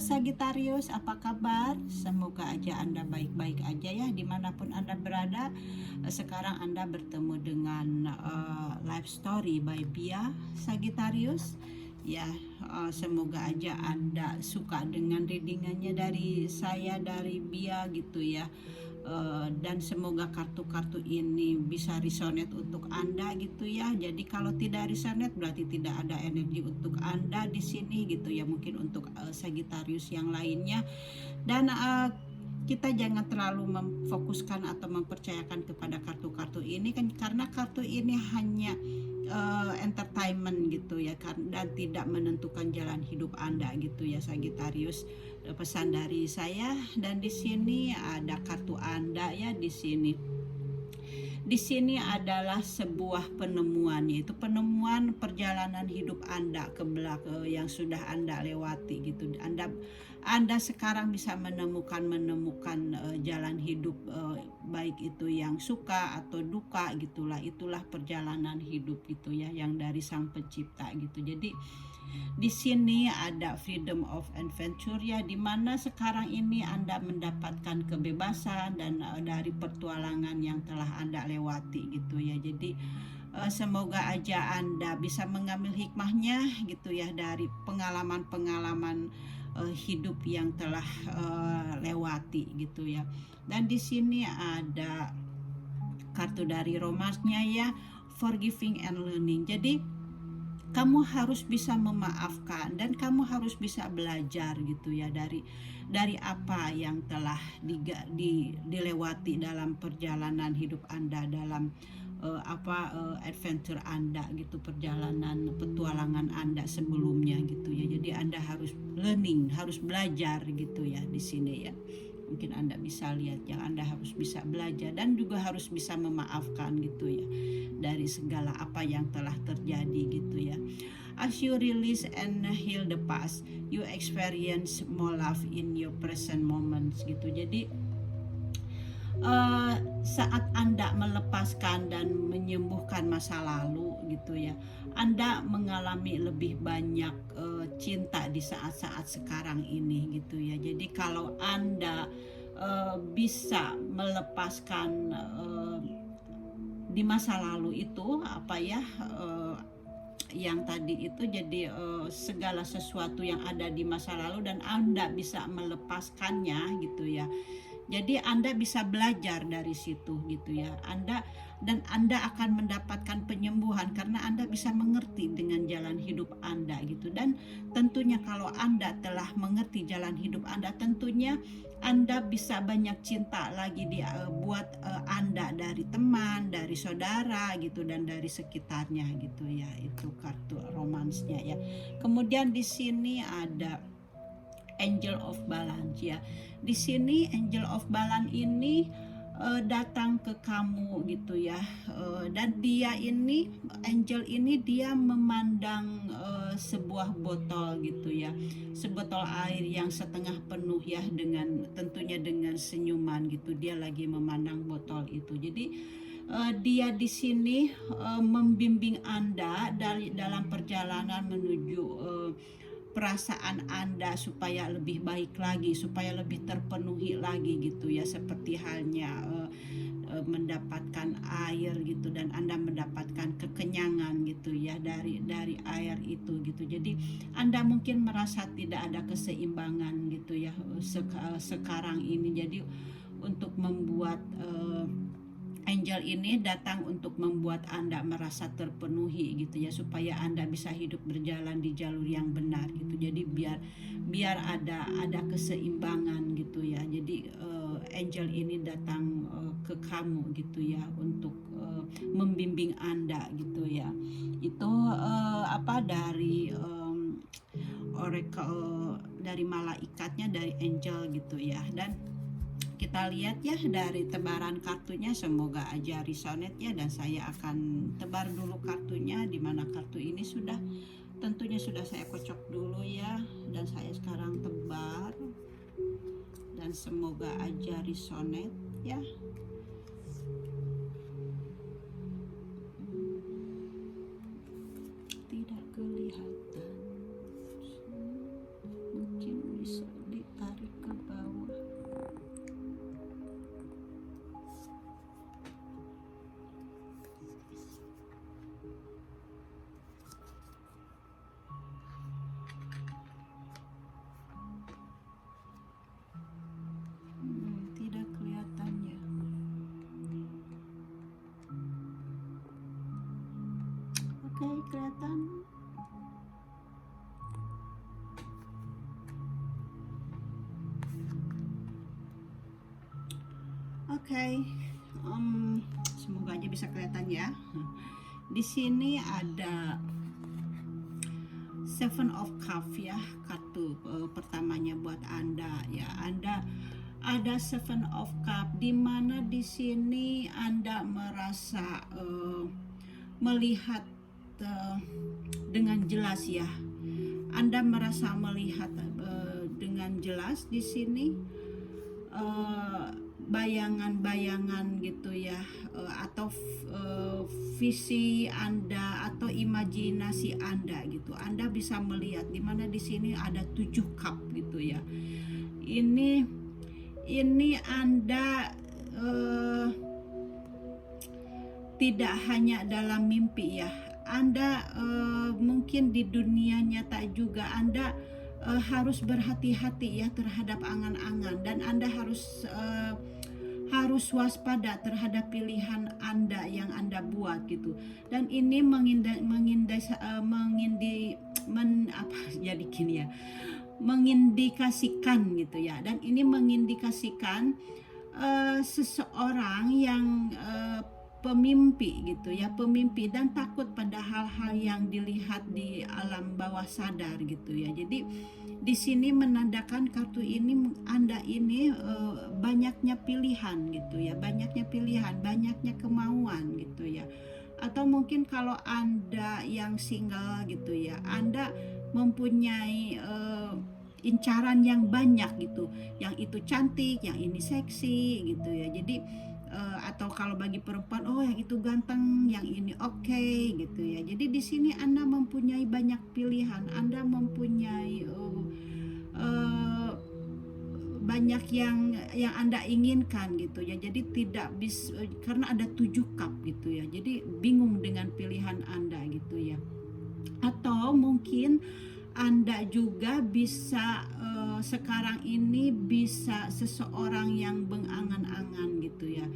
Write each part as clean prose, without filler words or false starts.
Sagittarius, apa kabar? Semoga aja Anda baik-baik aja ya dimanapun Anda berada. Sekarang Anda bertemu dengan Life Story by Bia Sagittarius. Ya, semoga aja Anda suka dengan readingannya dari saya, dari Bia gitu ya. Dan semoga kartu-kartu ini bisa resonate untuk Anda gitu ya. Jadi kalau tidak resonate berarti tidak ada energi untuk Anda di sini gitu ya. Mungkin untuk Sagittarius yang lainnya. Dan kita jangan terlalu memfokuskan atau mempercayakan kepada kartu-kartu ini kan, karena kartu ini hanya entertainment gitu ya kan, dan tidak menentukan jalan hidup Anda gitu ya Sagittarius. Pesan dari saya, dan di sini ada kartu Anda ya di sini. Di sini adalah sebuah penemuan, yaitu penemuan perjalanan hidup Anda ke belakang yang sudah Anda lewati gitu. Anda sekarang bisa menemukan jalan hidup, baik itu yang suka atau duka gitulah. Itulah perjalanan hidup gitu ya, yang dari Sang Pencipta gitu. Jadi di sini ada freedom of adventure ya, di mana sekarang ini Anda mendapatkan kebebasan dan dari petualangan yang telah Anda lewati gitu ya. Jadi semoga aja Anda bisa mengambil hikmahnya gitu ya dari pengalaman-pengalaman hidup yang telah lewati gitu ya. Dan di sini ada kartu dari romansnya ya, forgiving and learning. Jadi kamu harus bisa memaafkan dan kamu harus bisa belajar gitu ya dari apa yang telah dilewati dalam perjalanan hidup Anda, dalam adventure Anda gitu, perjalanan petualangan Anda sebelumnya gitu ya. Jadi Anda harus learning, harus belajar gitu ya di sini ya. Mungkin Anda bisa lihat yang Anda harus bisa belajar dan juga harus bisa memaafkan gitu ya dari segala apa yang telah terjadi gitu ya. As you release and heal the past, you experience more love in your present moments gitu. Jadi saat Anda melepaskan dan menyembuhkan masa lalu gitu ya, Anda mengalami lebih banyak cinta di saat-saat sekarang ini gitu ya. Jadi kalau Anda bisa melepaskan di masa lalu itu apa ya, yang tadi itu, jadi segala sesuatu yang ada di masa lalu dan Anda bisa melepaskannya gitu ya. Jadi Anda bisa belajar dari situ gitu ya. Anda akan mendapatkan penyembuhan karena Anda bisa mengerti dengan jalan hidup Anda gitu. Dan tentunya kalau Anda telah mengerti jalan hidup Anda, tentunya Anda bisa banyak cinta lagi buat Anda dari teman, dari saudara gitu, dan dari sekitarnya gitu ya. Itu kartu romansnya ya. Kemudian di sini ada Angel of Balance ya. Di sini Angel of Balance ini datang ke kamu gitu ya. Dan dia ini, angel ini, dia memandang sebuah botol gitu ya. Sebotol air yang setengah penuh ya, dengan tentunya dengan senyuman gitu. Dia lagi memandang botol itu. Jadi dia di sini membimbing Anda dalam perjalanan menuju perasaan Anda supaya lebih baik lagi, supaya lebih terpenuhi lagi gitu ya, seperti halnya mendapatkan air gitu, dan Anda mendapatkan kekenyangan gitu ya dari air itu gitu. Jadi Anda mungkin merasa tidak ada keseimbangan gitu ya sekarang ini. Jadi untuk membuat angel ini datang untuk membuat Anda merasa terpenuhi gitu ya, supaya Anda bisa hidup berjalan di jalur yang benar gitu. Jadi biar ada keseimbangan gitu ya. Jadi angel ini datang ke kamu gitu ya, untuk membimbing Anda gitu ya. Itu dari oracle, dari malaikatnya, dari angel gitu ya. Dan kita lihat ya dari tebaran kartunya, semoga aja resonate ya. Dan saya akan tebar dulu kartunya, dimana kartu ini tentunya sudah saya kocok dulu ya, dan saya sekarang tebar, dan semoga aja resonate ya. Tidak kelihatan, mungkin bisa. kelihatan? Oke, semoga aja bisa kelihatan ya. Di sini ada Seven of Cups ya, kartu pertamanya buat Anda ya. Anda ada Seven of Cups, di mana di sini Anda merasa melihat dengan jelas ya. Anda merasa melihat dengan jelas di sini bayangan-bayangan gitu ya, atau visi Anda atau imajinasi Anda gitu. Anda bisa melihat di mana di sini ada 7 cup gitu ya. Ini Anda tidak hanya dalam mimpi ya. Anda mungkin di dunia nyata juga Anda harus berhati-hati ya terhadap angan-angan, dan Anda harus waspada terhadap pilihan Anda yang Anda buat gitu. Dan ini mengindikasikan gitu ya. Dan ini mengindikasikan seseorang yang pemimpi gitu ya, pemimpi dan takut pada hal-hal yang dilihat di alam bawah sadar gitu ya. Jadi di sini menandakan kartu ini Anda ini banyaknya pilihan gitu ya, banyaknya pilihan, banyaknya kemauan gitu ya. Atau mungkin kalau Anda yang single gitu ya, Anda mempunyai incaran yang banyak gitu, yang itu cantik, yang ini seksi gitu ya. Jadi atau kalau bagi perempuan, oh yang itu ganteng, yang ini oke gitu ya. Jadi di sini Anda mempunyai banyak pilihan, Anda mempunyai banyak yang Anda inginkan gitu ya. Jadi tidak bisa, karena ada 7 cup gitu ya. Jadi bingung dengan pilihan Anda gitu ya. Atau mungkin Anda juga bisa sekarang ini bisa seseorang yang bengangan-angan gitu ya.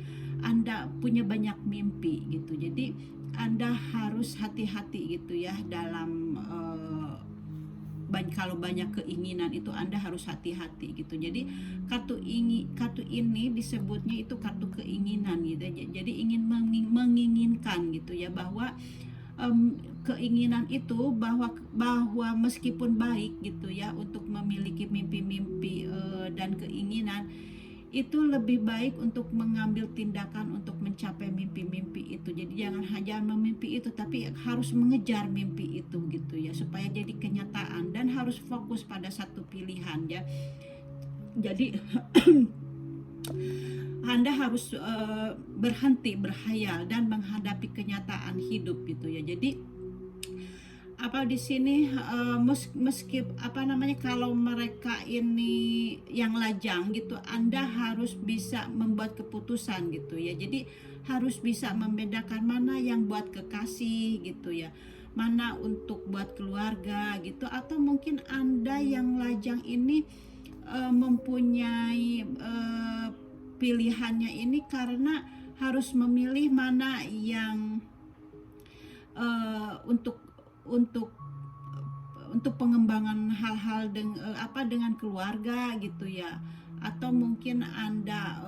Anda punya banyak mimpi gitu. Jadi Anda harus hati-hati gitu ya dalam kalau banyak keinginan itu Anda harus hati-hati gitu. Jadi kartu ini disebutnya itu kartu keinginan gitu. Jadi ingin menginginkan gitu ya, bahwa keinginan itu bahwa meskipun baik gitu ya untuk memiliki mimpi-mimpi dan keinginan, itu lebih baik untuk mengambil tindakan untuk mencapai mimpi-mimpi itu. Jadi jangan hanya memimpi itu, tapi harus mengejar mimpi itu gitu ya, supaya jadi kenyataan, dan harus fokus pada satu pilihan ya. Jadi Anda harus berhenti berhayal dan menghadapi kenyataan hidup gitu ya. Jadi di sini kalau mereka ini yang lajang gitu, Anda harus bisa membuat keputusan gitu ya. Jadi harus bisa membedakan mana yang buat kekasih gitu ya, mana untuk buat keluarga gitu. Atau mungkin Anda yang lajang ini mempunyai pilihannya ini karena harus memilih mana yang untuk pengembangan hal-hal dengan keluarga gitu ya. Atau mungkin Anda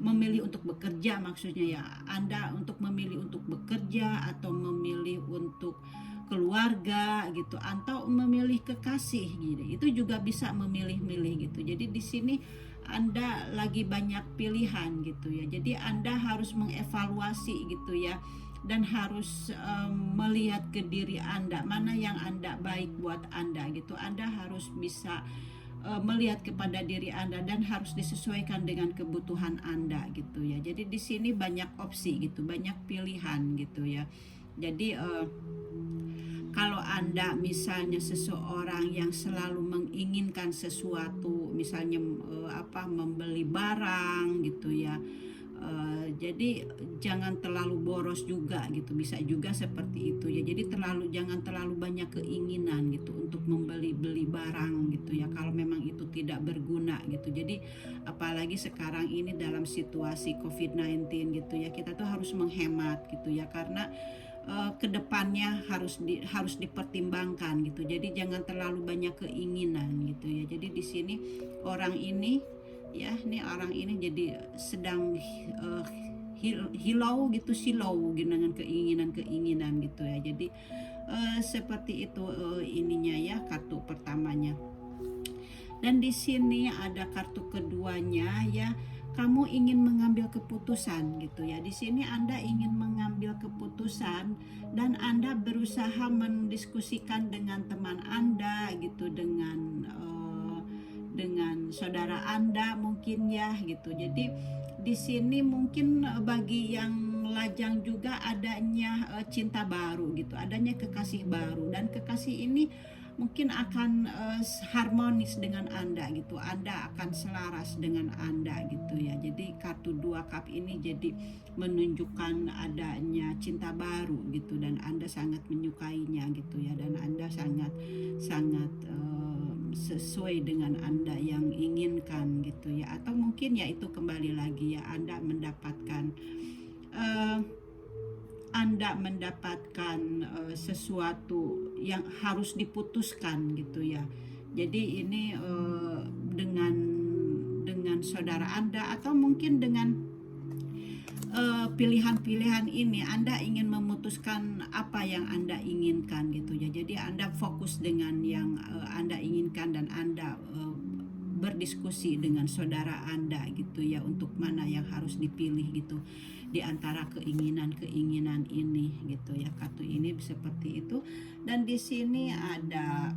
memilih untuk bekerja, maksudnya ya, Anda untuk memilih untuk bekerja atau memilih untuk keluarga gitu, atau memilih kekasih gitu. Itu juga bisa memilih-milih gitu. Jadi di sini Anda lagi banyak pilihan gitu ya. Jadi Anda harus mengevaluasi gitu ya, dan harus melihat ke diri Anda, mana yang Anda baik buat Anda gitu. Anda harus bisa melihat kepada diri Anda dan harus disesuaikan dengan kebutuhan Anda gitu ya. Jadi di sini banyak opsi gitu, banyak pilihan gitu ya. Jadi kalau Anda misalnya seseorang yang selalu menginginkan sesuatu, misalnya membeli barang gitu ya, jadi jangan terlalu boros juga gitu, bisa juga seperti itu ya. Jadi jangan terlalu banyak keinginan gitu untuk beli barang gitu ya, kalau memang itu tidak berguna gitu. Jadi apalagi sekarang ini dalam situasi COVID-19 gitu ya, kita tuh harus menghemat gitu ya, karena kedepannya harus dipertimbangkan gitu. Jadi jangan terlalu banyak keinginan gitu ya. Jadi di sini orang ini ya, ini orang ini jadi sedang hilau gitu, silau dengan keinginan gitu ya. Jadi seperti itu ininya ya, kartu pertamanya. Dan di sini ada kartu keduanya ya, kamu ingin mengambil keputusan gitu ya. Di sini Anda ingin mengambil keputusan dan Anda berusaha mendiskusikan dengan teman Anda gitu, dengan saudara Anda mungkin ya gitu. Jadi di sini mungkin bagi yang lajang juga adanya cinta baru gitu, adanya kekasih baru, dan kekasih ini mungkin akan harmonis dengan Anda gitu. Anda akan selaras dengan Anda gitu ya. Jadi kartu 2 cup ini jadi menunjukkan adanya cinta baru gitu, dan Anda sangat menyukainya gitu ya, dan Anda sangat sesuai dengan Anda yang inginkan gitu ya. Atau mungkin ya itu kembali lagi ya, Anda mendapatkan sesuatu yang harus diputuskan gitu ya. Jadi ini dengan saudara Anda, atau mungkin dengan pilihan-pilihan ini Anda ingin memutuskan apa yang Anda inginkan gitu ya. Jadi Anda fokus dengan yang Anda inginkan, dan Anda berdiskusi dengan saudara Anda gitu ya, untuk mana yang harus dipilih gitu di antara keinginan ini gitu ya. Kartu ini seperti itu. Dan di sini ada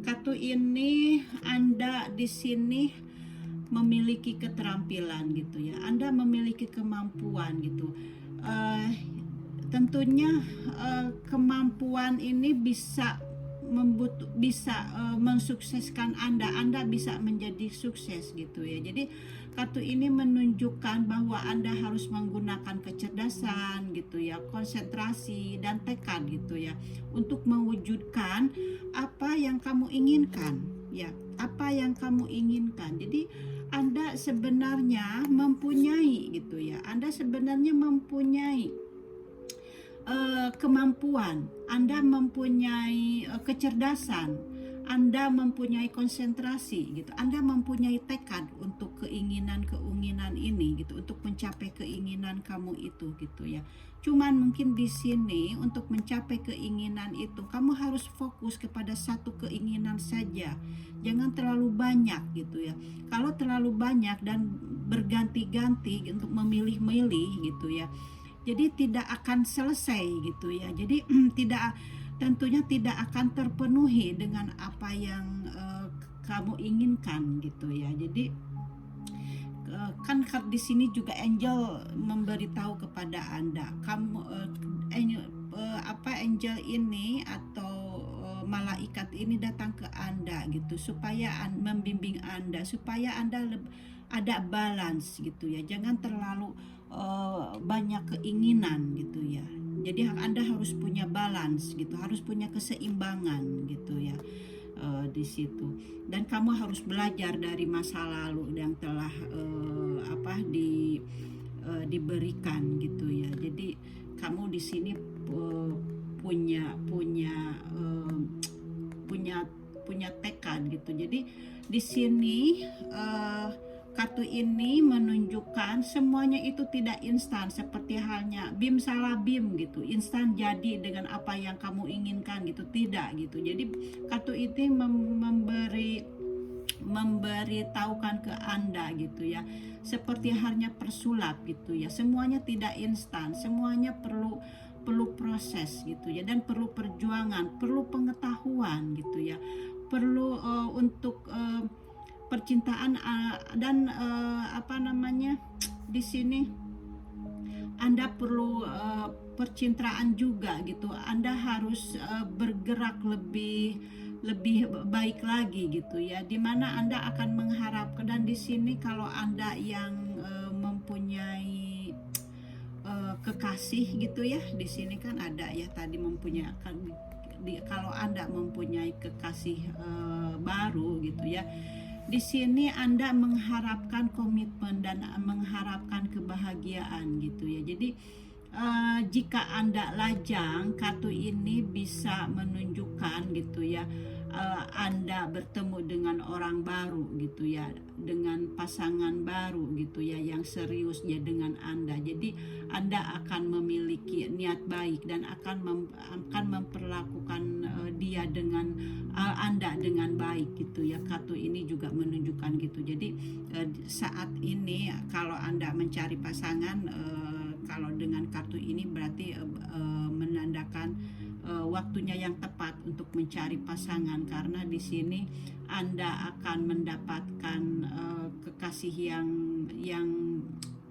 kartu ini, Anda di sini memiliki keterampilan gitu ya. Anda memiliki kemampuan gitu. Tentunya kemampuan ini bisa mensukseskan Anda bisa menjadi sukses gitu ya. Jadi kartu ini menunjukkan bahwa Anda harus menggunakan kecerdasan gitu ya, konsentrasi dan tekad gitu ya, untuk mewujudkan apa yang kamu inginkan ya, apa yang kamu inginkan. Jadi Anda sebenarnya mempunyai gitu ya, Anda sebenarnya mempunyai kemampuan, Anda mempunyai kecerdasan, Anda mempunyai konsentrasi gitu, Anda mempunyai tekad untuk keinginan ini gitu, untuk mencapai keinginan kamu itu gitu ya. Cuman mungkin di sini untuk mencapai keinginan itu kamu harus fokus kepada satu keinginan saja. Jangan terlalu banyak gitu ya. Kalau terlalu banyak dan berganti-ganti untuk memilih-milih gitu ya, jadi tidak akan selesai gitu ya. Jadi tentunya tidak akan terpenuhi dengan apa yang kamu inginkan gitu ya. Jadi kan di sini juga angel memberitahu kepada Anda, angel ini atau malaikat ini datang ke Anda gitu, supaya membimbing Anda, supaya Anda ada balance gitu ya. Jangan terlalu banyak keinginan gitu ya. Jadi Anda harus punya balance gitu, harus punya keseimbangan gitu ya di situ. Dan kamu harus belajar dari masa lalu yang telah diberikan gitu ya. Jadi kamu di sini punya tekad gitu. Jadi di sini kartu ini menunjukkan semuanya itu tidak instan, seperti halnya bim salah bim gitu, instan jadi dengan apa yang kamu inginkan gitu, tidak gitu. Jadi kartu ini memberitahukan ke Anda gitu ya, seperti halnya persulap gitu ya. Semuanya tidak instan, semuanya perlu proses gitu ya, dan perlu perjuangan, perlu pengetahuan gitu ya, perlu untuk percintaan dan di sini Anda perlu percintaan juga gitu. Anda harus bergerak lebih baik lagi gitu ya, dimana Anda akan mengharapkan. Dan di sini kalau Anda yang mempunyai kekasih gitu ya, di sini kan ada ya tadi mempunyai, kalau Anda mempunyai kekasih baru gitu ya, Di sini Anda mengharapkan komitmen dan mengharapkan kebahagiaan gitu ya. Jadi jika Anda lajang, kartu ini bisa menunjukkan gitu ya, Anda bertemu dengan orang baru gitu ya, dengan pasangan baru gitu ya, yang serius ya dengan Anda. Jadi Anda akan memiliki niat baik dan akan memperlakukan dia dengan Anda dengan baik gitu ya. Kartu ini juga menunjukkan gitu. Jadi saat ini kalau Anda mencari pasangan, kalau dengan kartu ini berarti menandakan waktunya yang tepat untuk mencari pasangan, karena di sini Anda akan mendapatkan kekasih yang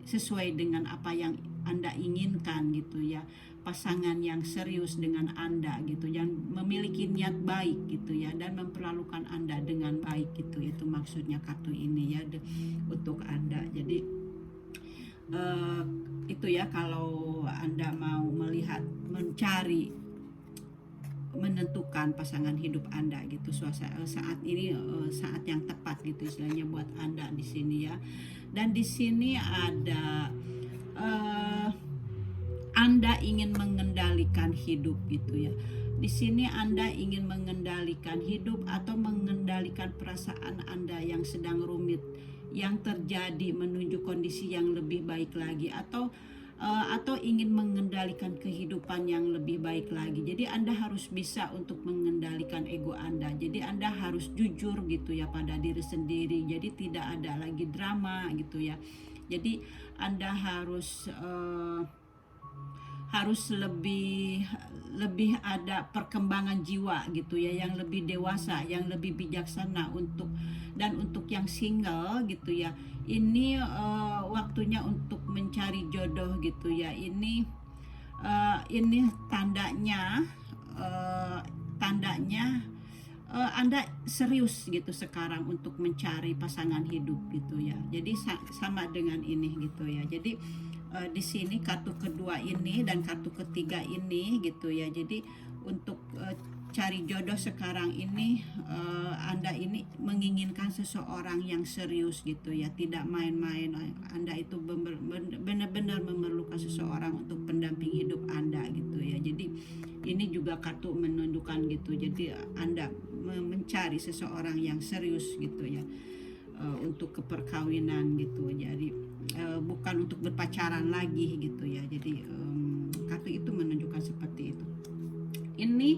sesuai dengan apa yang Anda inginkan gitu ya, pasangan yang serius dengan Anda gitu, yang memiliki niat baik gitu ya, dan memperlakukan Anda dengan baik gitu. Itu maksudnya kartu ini ya untuk Anda. Jadi itu ya, kalau Anda mau melihat, mencari, menentukan pasangan hidup Anda gitu, saat ini saat yang tepat gitu istilahnya buat Anda di sini ya. Dan di sini ada Anda ingin mengendalikan hidup gitu ya. Di sini Anda ingin mengendalikan hidup atau mengendalikan perasaan Anda yang sedang rumit, yang terjadi menuju kondisi yang lebih baik lagi, atau ingin mengendalikan kehidupan yang lebih baik lagi. Jadi Anda harus bisa untuk mengendalikan ego Anda. Jadi Anda harus jujur gitu ya pada diri sendiri. Jadi tidak ada lagi drama gitu ya. Jadi Anda harus lebih ada perkembangan jiwa gitu ya, yang lebih dewasa, yang lebih bijaksana untuk yang single gitu ya. Ini waktunya untuk mencari jodoh gitu ya. Ini tandanya Anda serius gitu sekarang untuk mencari pasangan hidup gitu ya. Jadi sama dengan ini gitu ya. Jadi di sini kartu kedua ini dan kartu ketiga ini gitu ya. Jadi untuk cari jodoh sekarang ini, Anda ini menginginkan seseorang yang serius gitu ya, tidak main-main. Anda itu benar-benar memerlukan seseorang untuk pendamping hidup Anda gitu ya. Jadi ini juga kartu menunjukkan gitu. Jadi Anda mencari seseorang yang serius gitu ya, untuk keperkawinan gitu. Jadi bukan untuk berpacaran lagi gitu ya. Jadi kartu itu menunjukkan seperti itu. Ini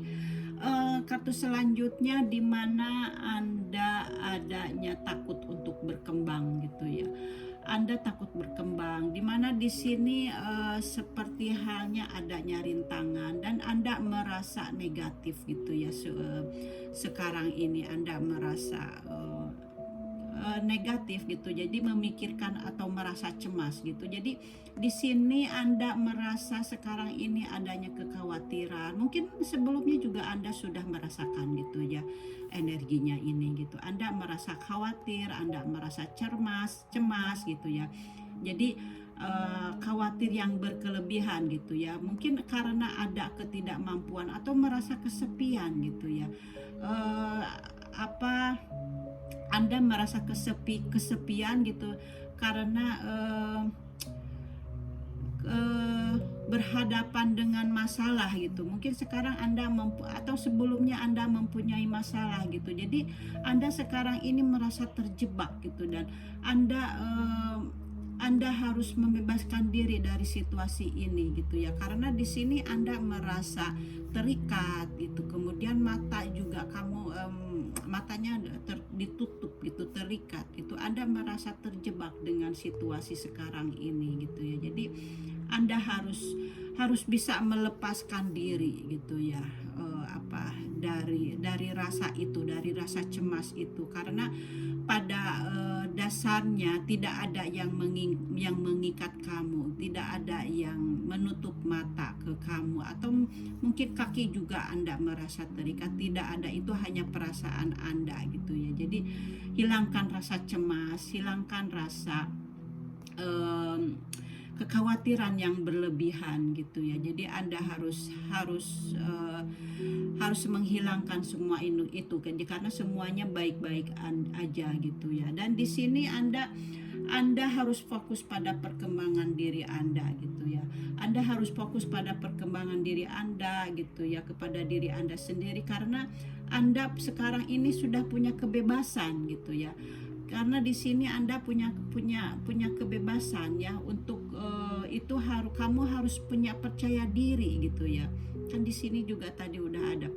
kartu selanjutnya, di mana Anda adanya takut untuk berkembang gitu ya. Anda takut berkembang, di mana di sini seperti halnya adanya rintangan dan Anda merasa negatif gitu ya. Sekarang ini Anda merasa negatif gitu, jadi memikirkan atau merasa cemas gitu. Jadi di sini Anda merasa sekarang ini adanya kekhawatiran. Mungkin sebelumnya juga Anda sudah merasakan gitu ya, energinya ini gitu. Anda merasa khawatir, Anda merasa cemas gitu ya. Jadi khawatir yang berkelebihan gitu ya, mungkin karena ada ketidakmampuan atau merasa kesepian gitu ya. Anda merasa kesepian gitu karena berhadapan dengan masalah gitu. Mungkin sekarang Anda atau sebelumnya Anda mempunyai masalah gitu. Jadi Anda sekarang ini merasa terjebak gitu, dan Anda harus membebaskan diri dari situasi ini gitu ya. Karena di sini Anda merasa terikat gitu. Kemudian mata juga matanya ditutup gitu, terikat gitu. Anda merasa terjebak dengan situasi sekarang ini gitu ya. Jadi Anda harus bisa melepaskan diri gitu ya, dari rasa itu, dari rasa cemas itu, karena pada dasarnya tidak ada yang mengikat kamu, tidak ada yang menutup mata ke kamu, atau mungkin kaki juga Anda merasa terikat, tidak ada. Itu hanya perasaan Anda gitu ya. Jadi hilangkan rasa cemas, hilangkan rasa kekhawatiran yang berlebihan gitu ya. Jadi Anda harus menghilangkan semua itu kan, karena semuanya baik-baik aja gitu ya. Dan di sini Anda harus fokus pada perkembangan diri Anda gitu ya. Anda harus fokus pada perkembangan diri Anda gitu ya, kepada diri Anda sendiri, karena Anda sekarang ini sudah punya kebebasan gitu ya. Karena di sini Anda punya kebebasan ya, untuk itu kamu harus punya percaya diri gitu ya. Kan di sini juga tadi udah ada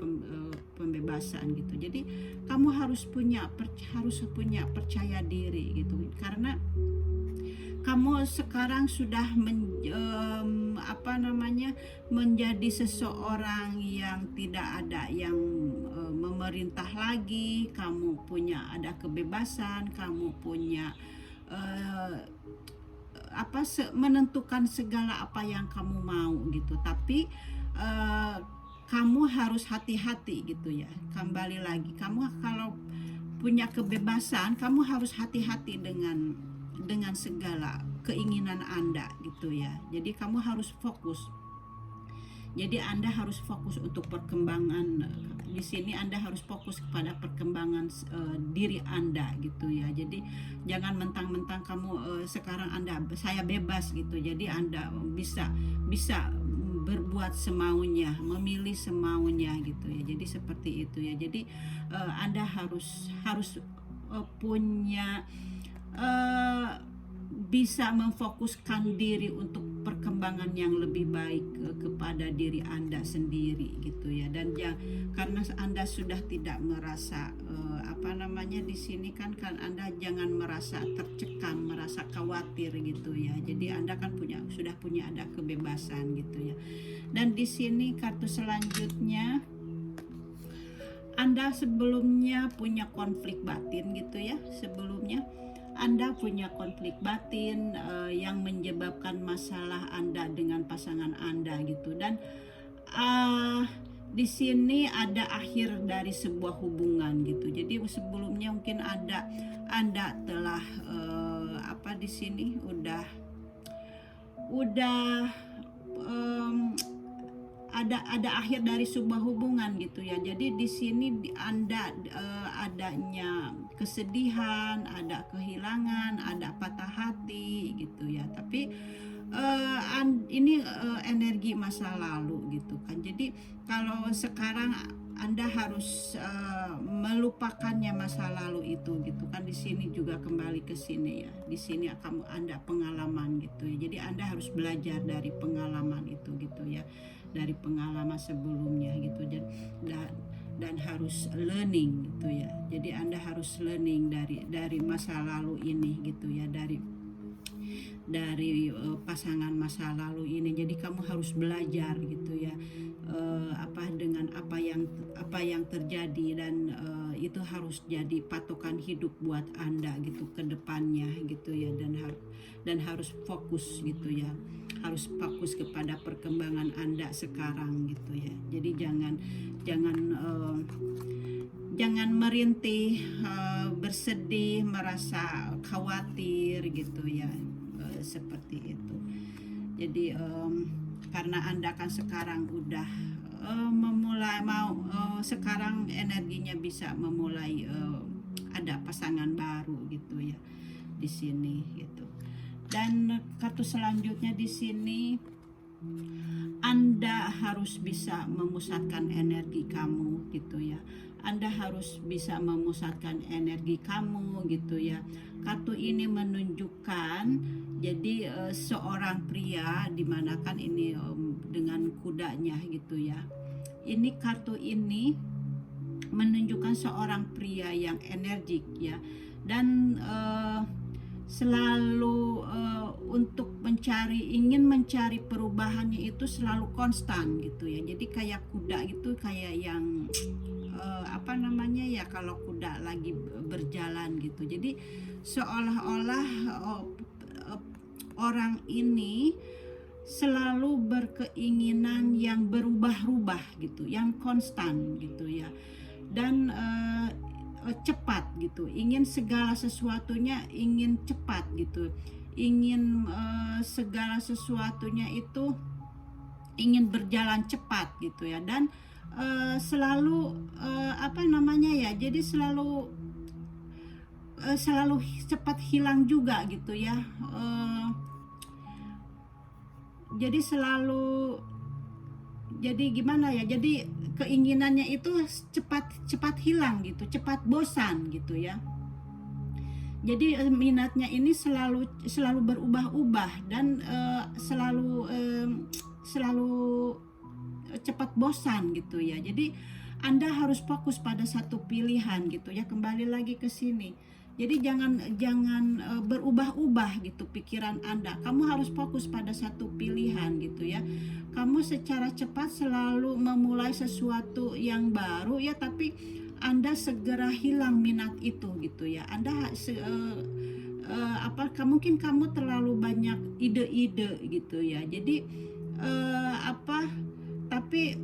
pembebasan gitu. Jadi kamu harus punya percaya diri gitu, karena kamu sekarang sudah menjadi seseorang yang tidak ada yang memerintah lagi. Kamu ada kebebasan, kamu punya menentukan segala apa yang kamu mau gitu. Tapi kamu harus hati-hati gitu ya. Kembali lagi, kamu kalau punya kebebasan, kamu harus hati-hati dengan segala keinginan Anda gitu ya. Jadi kamu harus fokus. Jadi Anda harus fokus untuk perkembangan. Di sini Anda harus fokus kepada perkembangan diri Anda gitu ya. Jadi jangan mentang-mentang kamu sekarang saya bebas gitu. Jadi Anda bisa berbuat semaunya, memilih semaunya gitu ya. Jadi seperti itu ya. Jadi Anda harus punya bisa memfokuskan diri untuk perkembangan yang lebih baik kepada diri Anda sendiri gitu ya. Dan karena Anda sudah tidak merasa di sini kan Anda jangan merasa tercekam, merasa khawatir gitu ya. Jadi Anda kan sudah punya ada kebebasan gitu ya. Dan di sini kartu selanjutnya, Anda sebelumnya punya konflik batin gitu ya. Sebelumnya Anda punya konflik batin yang menyebabkan masalah Anda dengan pasangan Anda gitu. Dan di sini ada akhir dari sebuah hubungan gitu. Jadi sebelumnya mungkin Anda telah di sini udah ada akhir dari sebuah hubungan gitu ya. Jadi di sini Anda adanya kesedihan, ada kehilangan, ada patah hati gitu ya. Tapi ini energi masa lalu gitu kan. Jadi kalau sekarang Anda harus melupakannya masa lalu itu gitu kan. Di sini juga kembali ke sini ya. Di sini Anda pengalaman gitu ya. Jadi Anda harus belajar dari pengalaman itu gitu ya. Dari pengalaman sebelumnya gitu, dan harus learning gitu ya. Jadi Anda harus learning dari masa lalu ini gitu ya, dari pasangan masa lalu ini. Jadi kamu harus belajar gitu ya, dengan apa yang terjadi, dan itu harus jadi patokan hidup buat Anda gitu ke depannya gitu ya. Dan harus fokus gitu ya, harus fokus kepada perkembangan Anda sekarang gitu ya. Jadi jangan merintih, bersedih, merasa khawatir gitu ya, seperti itu. Jadi karena Anda kan sekarang udah sekarang energinya bisa memulai ada pasangan baru gitu ya di sini gitu. Dan kartu selanjutnya di sini, Anda harus bisa memusatkan energi kamu gitu ya. Anda harus bisa memusatkan energi kamu gitu ya. Kartu ini menunjukkan jadi seorang pria, dimanakan ini dengan kudanya gitu ya. Ini kartu ini menunjukkan seorang pria yang energik ya, dan selalu untuk ingin mencari perubahannya itu selalu konstan gitu ya. Jadi kayak kuda itu, kayak yang kalau kuda lagi berjalan gitu. Jadi seolah-olah orang ini selalu berkeinginan yang berubah-ubah gitu, yang konstan gitu ya. Dan cepat gitu, ingin segala sesuatunya ingin cepat gitu, ingin segala sesuatunya itu ingin berjalan cepat gitu ya, dan selalu apa namanya ya, jadi selalu cepat hilang juga gitu ya. Jadi selalu, jadi gimana ya, jadi keinginannya itu cepat hilang gitu, cepat bosan gitu ya. Jadi minatnya ini selalu berubah-ubah, dan selalu cepat bosan gitu ya. Jadi Anda harus fokus pada satu pilihan gitu ya, kembali lagi ke sini. Jadi jangan berubah-ubah gitu pikiran Anda. Kamu harus fokus pada satu pilihan gitu ya. Kamu secara cepat selalu memulai sesuatu yang baru ya, tapi Anda segera hilang minat itu gitu ya. Anda mungkin kamu terlalu banyak ide-ide gitu ya. Jadi tapi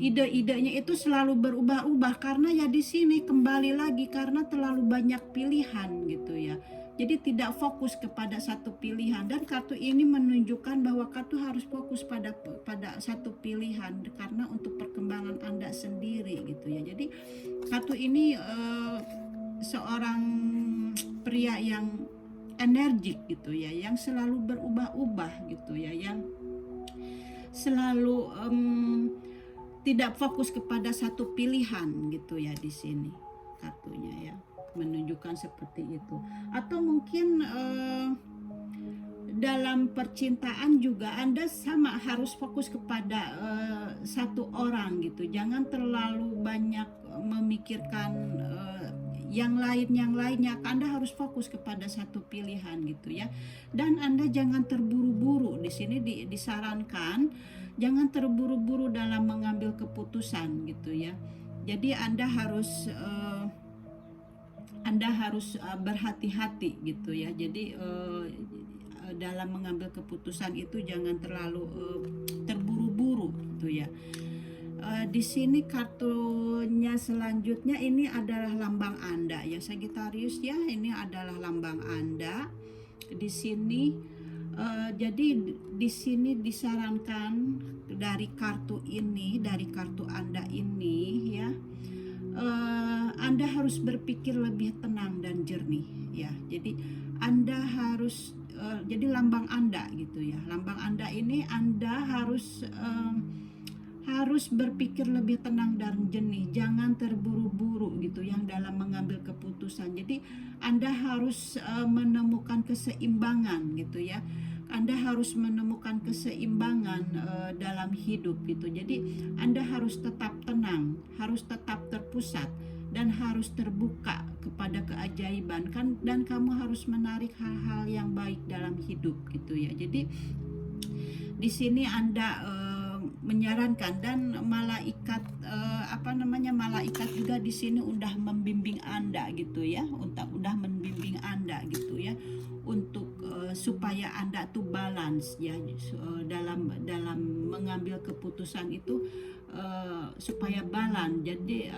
ide-idenya itu selalu berubah-ubah, karena ya di sini kembali lagi karena terlalu banyak pilihan gitu ya. Jadi tidak fokus kepada satu pilihan, dan kartu ini menunjukkan bahwa kartu harus fokus pada satu pilihan karena untuk perkembangan Anda sendiri gitu ya. Jadi kartu ini seorang pria yang energik gitu ya, yang selalu berubah-ubah gitu ya, yang selalu tidak fokus kepada satu pilihan gitu ya. Di sini kartunya ya menunjukkan seperti itu. Atau mungkin dalam percintaan juga Anda sama harus fokus kepada satu orang gitu. Jangan terlalu banyak memikirkan yang lainnya. Anda harus fokus kepada satu pilihan gitu ya. Dan Anda jangan terburu-buru. Di sini disarankan jangan terburu-buru dalam mengambil keputusan gitu ya. Jadi Anda harus berhati-hati gitu ya. Jadi dalam mengambil keputusan itu jangan terlalu terburu-buru gitu ya. Di sini kartunya selanjutnya ini adalah lambang Anda ya, Sagittarius ya. Ini adalah lambang Anda. Di sini jadi di sini disarankan dari kartu ini, dari kartu Anda ini ya, Anda harus berpikir lebih tenang dan jernih ya. Jadi Anda harus jadi lambang Anda gitu ya. Lambang Anda ini Anda harus berpikir lebih tenang dan jernih, jangan terburu-buru gitu yang dalam mengambil keputusan. Jadi Anda harus menemukan keseimbangan gitu ya. Anda harus menemukan keseimbangan dalam hidup gitu. Jadi Anda harus tetap tenang, harus tetap terpusat, dan harus terbuka kepada keajaiban kan, dan kamu harus menarik hal-hal yang baik dalam hidup gitu ya. Jadi di sini Anda menyarankan, dan malaikat malaikat juga di sini udah membimbing Anda gitu ya, udah membimbing Anda gitu ya, untuk supaya Anda tuh balance ya, dalam mengambil keputusan itu supaya balance, jadi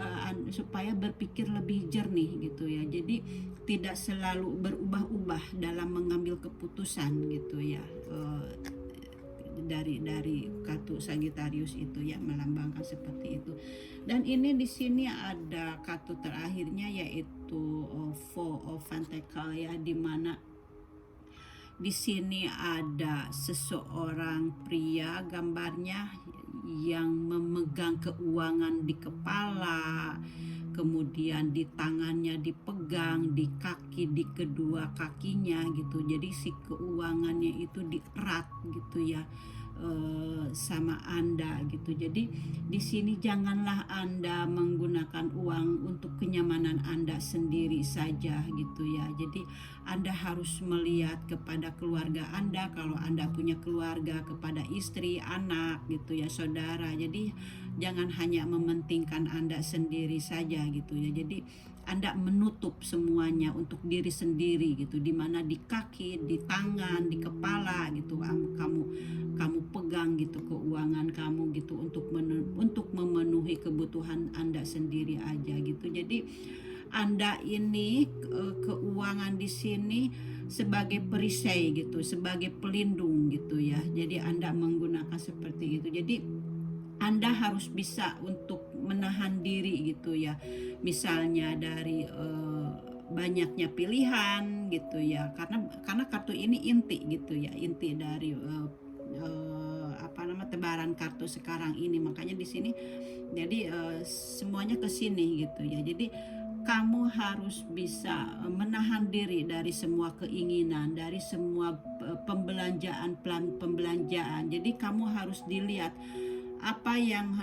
supaya berpikir lebih jernih gitu ya. Jadi tidak selalu berubah-ubah dalam mengambil keputusan gitu ya. Dari kartu Sagittarius itu ya melambangkan seperti itu. Dan ini di sini ada kartu terakhirnya, yaitu Four of Pentacles ya, di mana di sini ada seseorang pria gambarnya yang memegang keuangan di kepala, kemudian di tangannya dipegang, di kaki, di kedua kakinya gitu. Jadi si keuangannya itu dierat gitu ya sama Anda gitu. Jadi di sini janganlah Anda menggunakan uang untuk kenyamanan Anda sendiri saja gitu ya. Jadi Anda harus melihat kepada keluarga Anda, kalau Anda punya keluarga, kepada istri, anak gitu ya, saudara. Jadi jangan hanya mementingkan Anda sendiri saja gitu ya. Jadi Anda menutup semuanya untuk diri sendiri gitu, dimana di kaki, di tangan, di kepala gitu kamu pegang gitu keuangan kamu gitu, untuk memenuhi kebutuhan Anda sendiri aja gitu. Jadi Anda ini keuangan di sini sebagai perisai gitu, sebagai pelindung gitu ya. Jadi Anda menggunakan seperti itu. Jadi Anda harus bisa untuk menahan diri gitu ya. Misalnya dari banyaknya pilihan gitu ya. Karena kartu ini inti gitu ya, inti dari tebaran kartu sekarang ini. Makanya di sini jadi semuanya ke sini gitu ya. Jadi kamu harus bisa menahan diri dari semua keinginan, dari semua pembelanjaan, plan pembelanjaan. Jadi kamu harus dilihat apa yang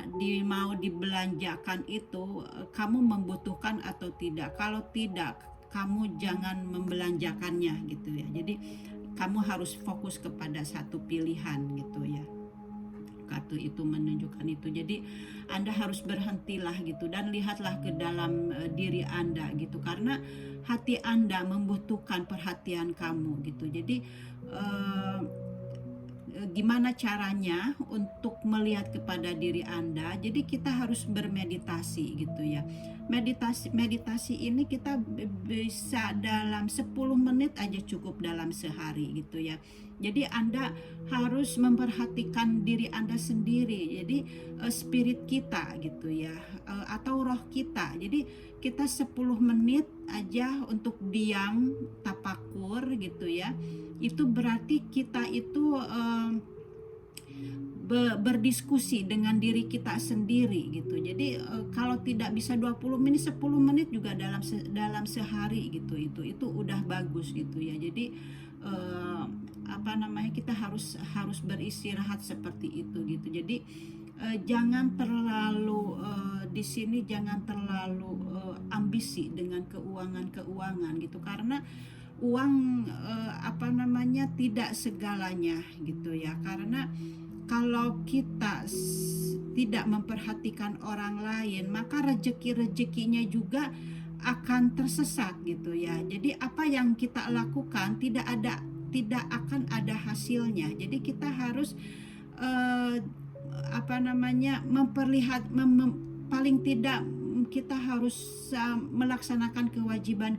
mau dibelanjakan itu kamu membutuhkan atau tidak. Kalau tidak, kamu jangan membelanjakannya gitu ya. Jadi kamu harus fokus kepada satu pilihan gitu ya. Kartu itu menunjukkan itu. Jadi Anda harus berhentilah gitu dan lihatlah ke dalam diri Anda gitu, karena hati Anda membutuhkan perhatian kamu gitu. Jadi gimana caranya untuk melihat kepada diri Anda? Jadi kita harus bermeditasi gitu ya. Meditasi ini kita bisa dalam 10 menit aja cukup dalam sehari gitu ya. Jadi Anda harus memperhatikan diri Anda sendiri. Jadi spirit kita gitu ya, atau roh kita. Jadi kita 10 menit aja untuk diam, tapakur gitu ya. Itu berarti kita itu berdiskusi dengan diri kita sendiri gitu. Jadi kalau tidak bisa 20 menit, 10 menit juga dalam sehari gitu. Itu udah bagus gitu ya. Jadi kita harus beristirahat seperti itu gitu. Jadi jangan terlalu di sini jangan terlalu ambisi dengan keuangan gitu, karena uang tidak segalanya gitu ya. Karena kalau kita tidak memperhatikan orang lain, maka rezekinya juga akan tersesat gitu ya. Jadi apa yang kita lakukan tidak akan ada hasilnya. Jadi kita harus paling tidak kita harus melaksanakan kewajiban,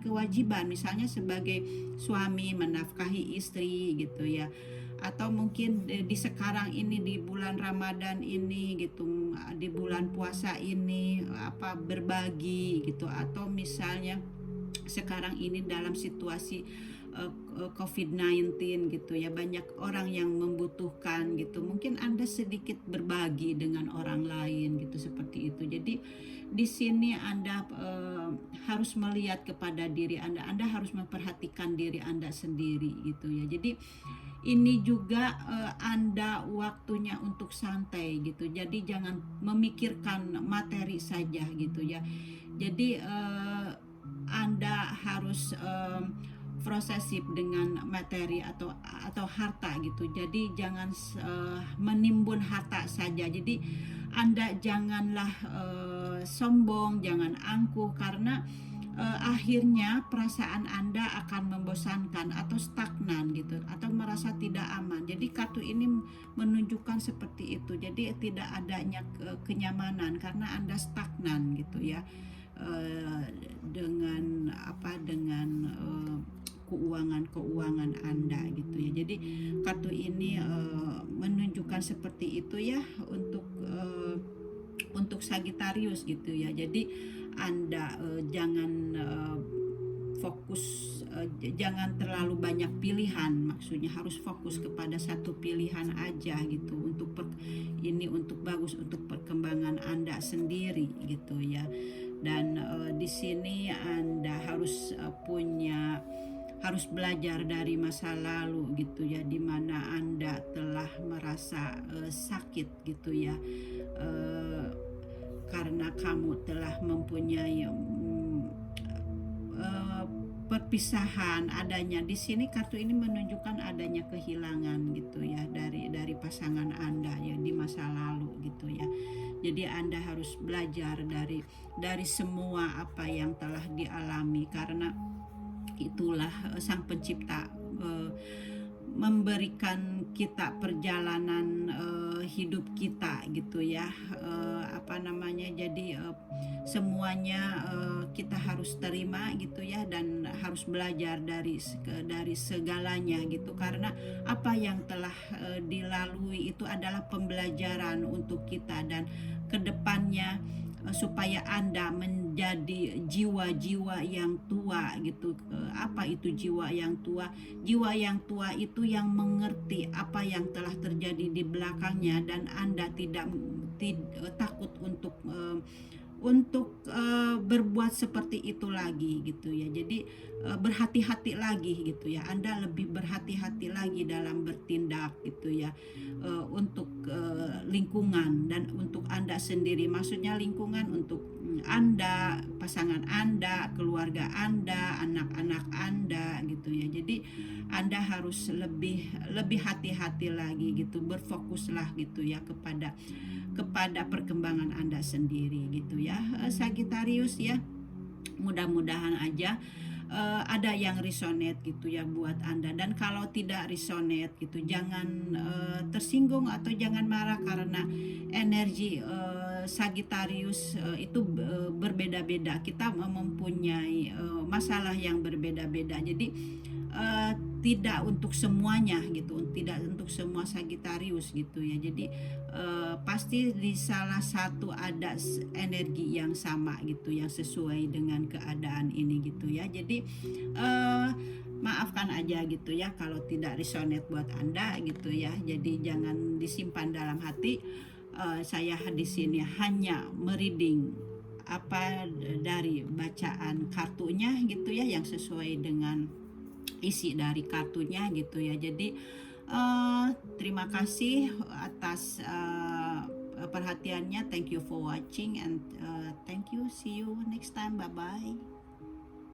misalnya sebagai suami menafkahi istri gitu ya, atau mungkin di sekarang ini di bulan Ramadan ini gitu, di bulan puasa ini berbagi gitu, atau misalnya sekarang ini dalam situasi COVID-19 gitu ya, banyak orang yang membutuhkan gitu, mungkin Anda sedikit berbagi dengan orang lain gitu, seperti itu. Jadi di sini Anda harus melihat kepada diri Anda harus memperhatikan diri Anda sendiri gitu ya. Jadi ini juga Anda waktunya untuk santai gitu. Jadi jangan memikirkan materi saja gitu ya. Jadi Anda harus prosesif dengan materi atau harta gitu. Jadi jangan menimbun harta saja. Jadi Anda janganlah sombong, jangan angkuh, karena akhirnya perasaan Anda akan membosankan atau stagnan gitu, atau merasa tidak aman. Jadi kartu ini menunjukkan seperti itu. Jadi tidak adanya kenyamanan karena Anda stagnan gitu ya, dengan keuangan Anda gitu ya. Jadi kartu ini menunjukkan seperti itu ya untuk Sagittarius gitu ya. Jadi Anda jangan fokus, jangan terlalu banyak pilihan, maksudnya harus fokus kepada satu pilihan aja gitu, untuk bagus untuk perkembangan Anda sendiri gitu ya. Dan di sini Anda harus belajar dari masa lalu gitu ya, dimana Anda telah merasa sakit gitu ya, karena kamu telah mempunyai perpisahan adanya. Di sini kartu ini menunjukkan adanya kehilangan gitu ya, dari pasangan Anda ya di masa lalu gitu ya. Jadi Anda harus belajar dari semua apa yang telah dialami, karena itulah Sang Pencipta memberikan kita perjalanan hidup kita gitu ya. Jadi semuanya kita harus terima gitu ya, dan harus belajar dari segalanya gitu, karena apa yang telah dilalui itu adalah pembelajaran untuk kita, dan kedepannya supaya Anda menjadi jiwa-jiwa yang tua gitu. Apa itu jiwa yang tua? Jiwa yang tua itu yang mengerti apa yang telah terjadi di belakangnya, dan Anda tidak takut untuk berbuat seperti itu lagi gitu ya. Jadi berhati-hati lagi gitu ya. Anda lebih berhati-hati lagi dalam bertindak gitu ya, untuk lingkungan dan untuk Anda sendiri. Maksudnya lingkungan untuk Anda, pasangan Anda, keluarga Anda, anak-anak Anda gitu ya. Jadi Anda harus lebih hati-hati lagi gitu. Berfokuslah gitu ya kepada perkembangan Anda sendiri gitu ya, Sagittarius ya. Mudah-mudahan aja ada yang resonate gitu ya buat Anda, dan kalau tidak resonate gitu jangan tersinggung atau jangan marah, karena energi Sagittarius itu berbeda-beda. Kita mempunyai masalah yang berbeda-beda, jadi tidak untuk semuanya gitu, tidak untuk semua Sagittarius gitu ya. Jadi pasti di salah satu ada energi yang sama gitu, yang sesuai dengan keadaan ini gitu ya. Jadi maafkan aja gitu ya kalau tidak resonate buat Anda gitu ya. Jadi jangan disimpan dalam hati. Saya di sini hanya mereading apa dari bacaan kartunya gitu ya, yang sesuai dengan isi dari kartunya gitu ya. Jadi terima kasih atas perhatiannya. Thank you for watching, and thank you. See you next time. Bye bye.